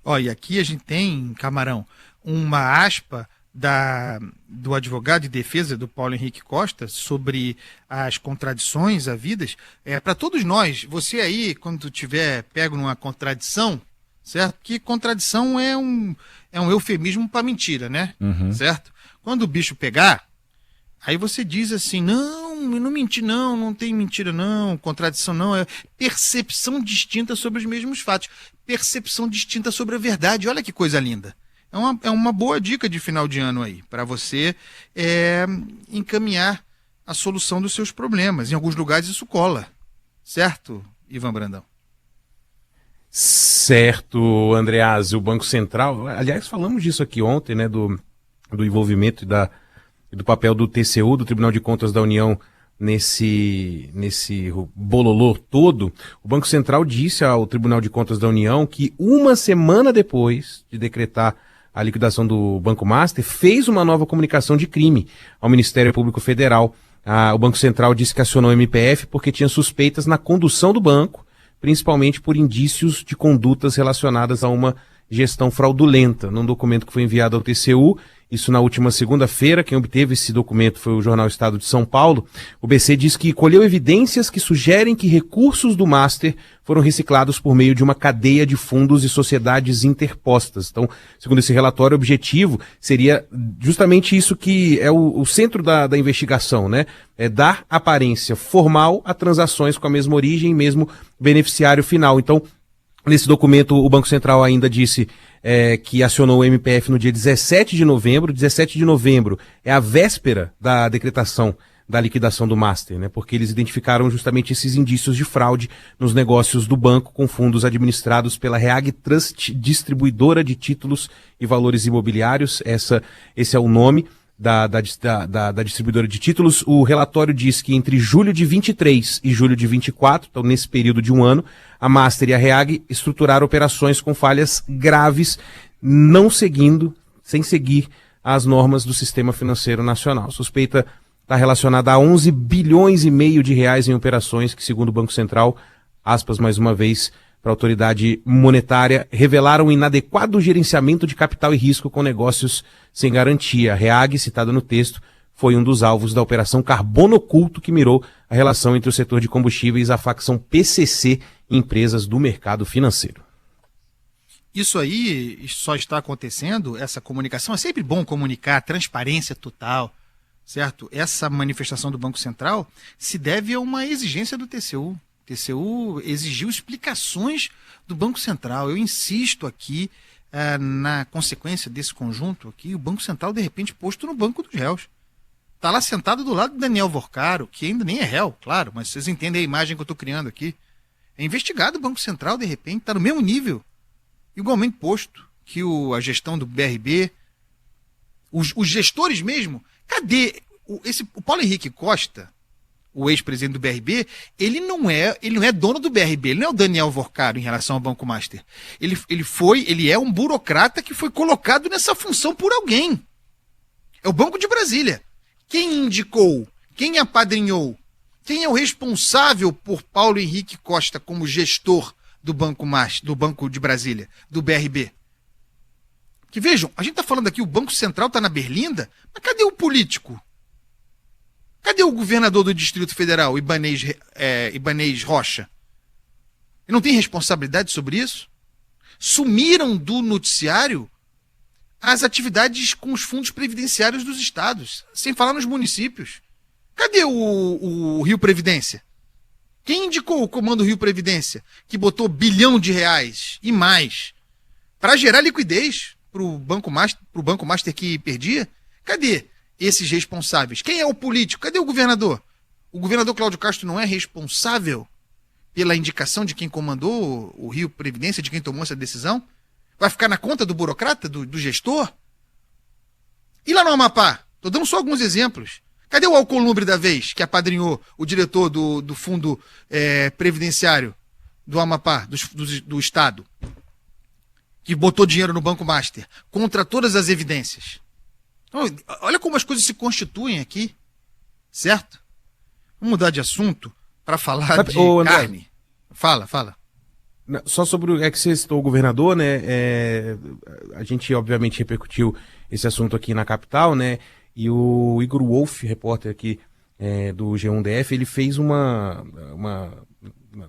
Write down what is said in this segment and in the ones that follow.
Olha, aqui a gente tem, Camarão, uma aspa do advogado de defesa do Paulo Henrique Costa sobre as contradições havidas. Para todos nós, você aí, quando tiver pego numa contradição, certo? Que contradição é um eufemismo para mentira, né? Uhum. Certo? Quando o bicho pegar, aí você diz assim, não, eu não menti não, não tem mentira não, contradição não, é percepção distinta sobre os mesmos fatos, percepção distinta sobre a verdade, olha que coisa linda. É uma boa dica de final de ano aí, para você encaminhar a solução dos seus problemas. Em alguns lugares isso cola, certo, Ivan Brandão? Certo, Andreas, o Banco Central, aliás, falamos disso aqui ontem, né, do envolvimento e do papel do TCU, do Tribunal de Contas da União, nesse bololô todo. O Banco Central disse ao Tribunal de Contas da União que uma semana depois de decretar a liquidação do Banco Master, fez uma nova comunicação de crime ao Ministério Público Federal. O Banco Central disse que acionou o MPF porque tinha suspeitas na condução do banco, principalmente por indícios de condutas relacionadas a uma gestão fraudulenta. Num documento que foi enviado ao TCU, isso na última segunda-feira, quem obteve esse documento foi o jornal Estado de São Paulo, o BC diz que colheu evidências que sugerem que recursos do Master foram reciclados por meio de uma cadeia de fundos e sociedades interpostas. Então, segundo esse relatório, o objetivo seria justamente isso que é o centro da investigação, né? É dar aparência formal a transações com a mesma origem, mesmo beneficiário final. Então, nesse documento, o Banco Central ainda disse que acionou o MPF no dia 17 de novembro. 17 de novembro é a véspera da decretação da liquidação do Master, né? Porque eles identificaram justamente esses indícios de fraude nos negócios do banco com fundos administrados pela Reag Trust, distribuidora de títulos e valores imobiliários. Esse é o nome da distribuidora de títulos. O relatório diz que entre julho de 23 e julho de 24, então nesse período de um ano, a Master e a Reag estruturaram operações com falhas graves, sem seguir as normas do sistema financeiro nacional. A suspeita está relacionada a 11 bilhões e meio de reais em operações que, segundo o Banco Central, aspas mais uma vez, para a autoridade monetária, revelaram inadequado gerenciamento de capital e risco com negócios sem garantia. A Reag, citada no texto, foi um dos alvos da Operação Carbono Oculto, que mirou a relação entre o setor de combustíveis e a facção PCC e empresas do mercado financeiro. Isso aí só está acontecendo, essa comunicação, é sempre bom comunicar, transparência total, certo? Essa manifestação do Banco Central se deve a uma exigência do TCU. O TCU exigiu explicações do Banco Central. Eu insisto aqui, na consequência desse conjunto aqui, o Banco Central, de repente, posto no banco dos réus. Está lá sentado do lado do Daniel Vorcaro, que ainda nem é réu, claro, mas vocês entendem a imagem que eu estou criando aqui. É investigado o Banco Central, de repente, está no mesmo nível, igualmente posto que a gestão do BRB, os gestores mesmo. Cadê o Paulo Henrique Costa, o ex-presidente do BRB? Ele não é dono do BRB, ele não é o Daniel Vorcaro em relação ao Banco Master. Ele é um burocrata que foi colocado nessa função por alguém. É o Banco de Brasília. Quem indicou? Quem apadrinhou? Quem é o responsável por Paulo Henrique Costa como gestor do Banco Master, do Banco de Brasília, do BRB? Que vejam, a gente está falando aqui, o Banco Central está na berlinda, mas cadê o político? Cadê o governador do Distrito Federal, Ibanez Rocha? Ele não tem responsabilidade sobre isso? Sumiram do noticiário as atividades com os fundos previdenciários dos estados, sem falar nos municípios. Cadê o Rio Previdência? Quem indicou o comando Rio Previdência, que botou R$ 1 bilhão e mais para gerar liquidez para o Banco Master que perdia? Cadê esses responsáveis? Quem é o político? Cadê o governador? O governador Cláudio Castro não é responsável pela indicação de quem comandou o Rio Previdência, de quem tomou essa decisão? Vai ficar na conta do burocrata, do gestor? E lá no Amapá? Estou dando só alguns exemplos. Cadê o Alcolumbre da vez, que apadrinhou o diretor do fundo previdenciário do Amapá, do Estado, que botou dinheiro no Banco Master, contra todas as evidências? Então, olha como as coisas se constituem aqui, certo? Vamos mudar de assunto para falar de carne. Fala. Só sobre o. É que você citou o governador, né? A gente, obviamente, repercutiu esse assunto aqui na capital, né? E o Igor Wolff, repórter aqui do G1DF, ele fez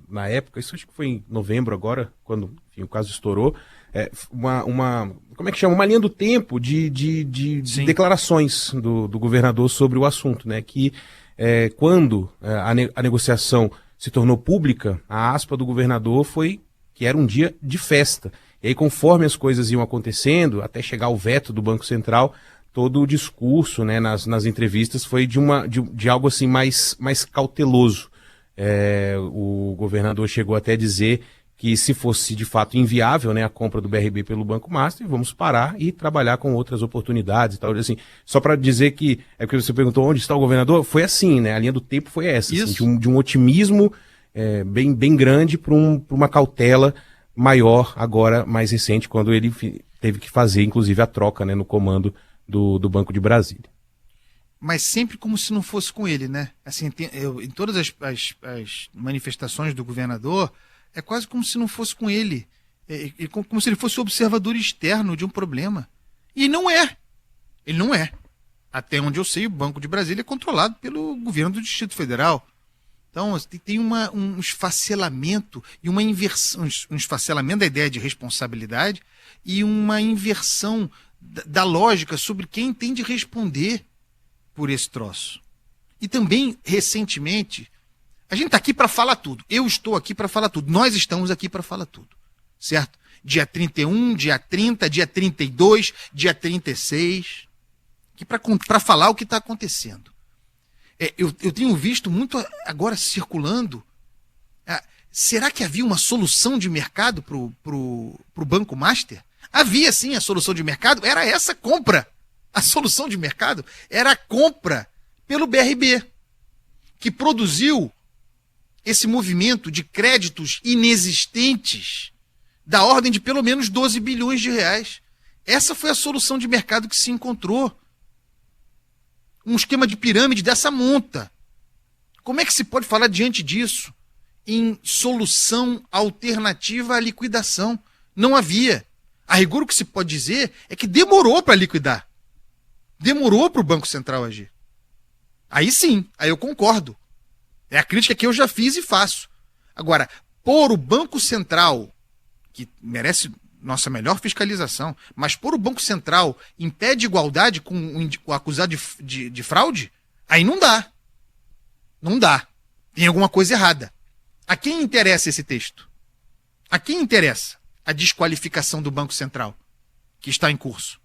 na época, isso acho que foi em novembro agora, quando enfim, o caso estourou, como é que chama? Uma linha do tempo de declarações do governador sobre o assunto, né? Que quando a negociação se tornou pública, a aspa do governador foi que era um dia de festa. E aí, conforme as coisas iam acontecendo, até chegar ao veto do Banco Central, todo o discurso, né, nas entrevistas foi de algo assim mais cauteloso. O governador chegou até a dizer que se fosse de fato inviável, né, a compra do BRB pelo Banco Master, vamos parar e trabalhar com outras oportunidades e tal. Assim, só para dizer que, porque você perguntou onde está o governador, foi assim, né, a linha do tempo foi essa, assim, de um otimismo bem grande para uma cautela maior, agora mais recente, quando ele teve que fazer, inclusive, a troca, né, no comando do Banco de Brasília. Mas sempre como se não fosse com ele, né? Assim, em todas as manifestações do governador, é quase como se não fosse com ele. Como se ele fosse o observador externo de um problema. E não é. Ele não é. Até onde eu sei, o Banco de Brasília é controlado pelo governo do Distrito Federal. Então, tem um esfacelamento e uma inversão, um esfacelamento da ideia de responsabilidade e uma inversão da lógica sobre quem tem de responder por esse troço. E também, recentemente, a gente está aqui para falar tudo. Eu estou aqui para falar tudo. Nós estamos aqui para falar tudo. Certo? Dia 31, dia 30, dia 32, dia 36. Aqui para falar o que está acontecendo. Eu tenho visto muito agora circulando. Será que havia uma solução de mercado para o Banco Master? Havia sim a solução de mercado, era essa compra. A solução de mercado era a compra pelo BRB, que produziu esse movimento de créditos inexistentes da ordem de pelo menos 12 bilhões de reais. Essa foi a solução de mercado que se encontrou. Um esquema de pirâmide dessa monta. Como é que se pode falar diante disso em solução alternativa à liquidação? Não havia. A rigor, o que se pode dizer é que demorou para liquidar. Demorou para o Banco Central agir. Aí sim, aí eu concordo. É a crítica que eu já fiz e faço. Agora, pôr o Banco Central, que merece nossa melhor fiscalização, mas pôr o Banco Central em pé de igualdade com o acusado de fraude, aí não dá. Não dá. Tem alguma coisa errada. A quem interessa esse texto? A quem interessa a desqualificação do Banco Central que está em curso?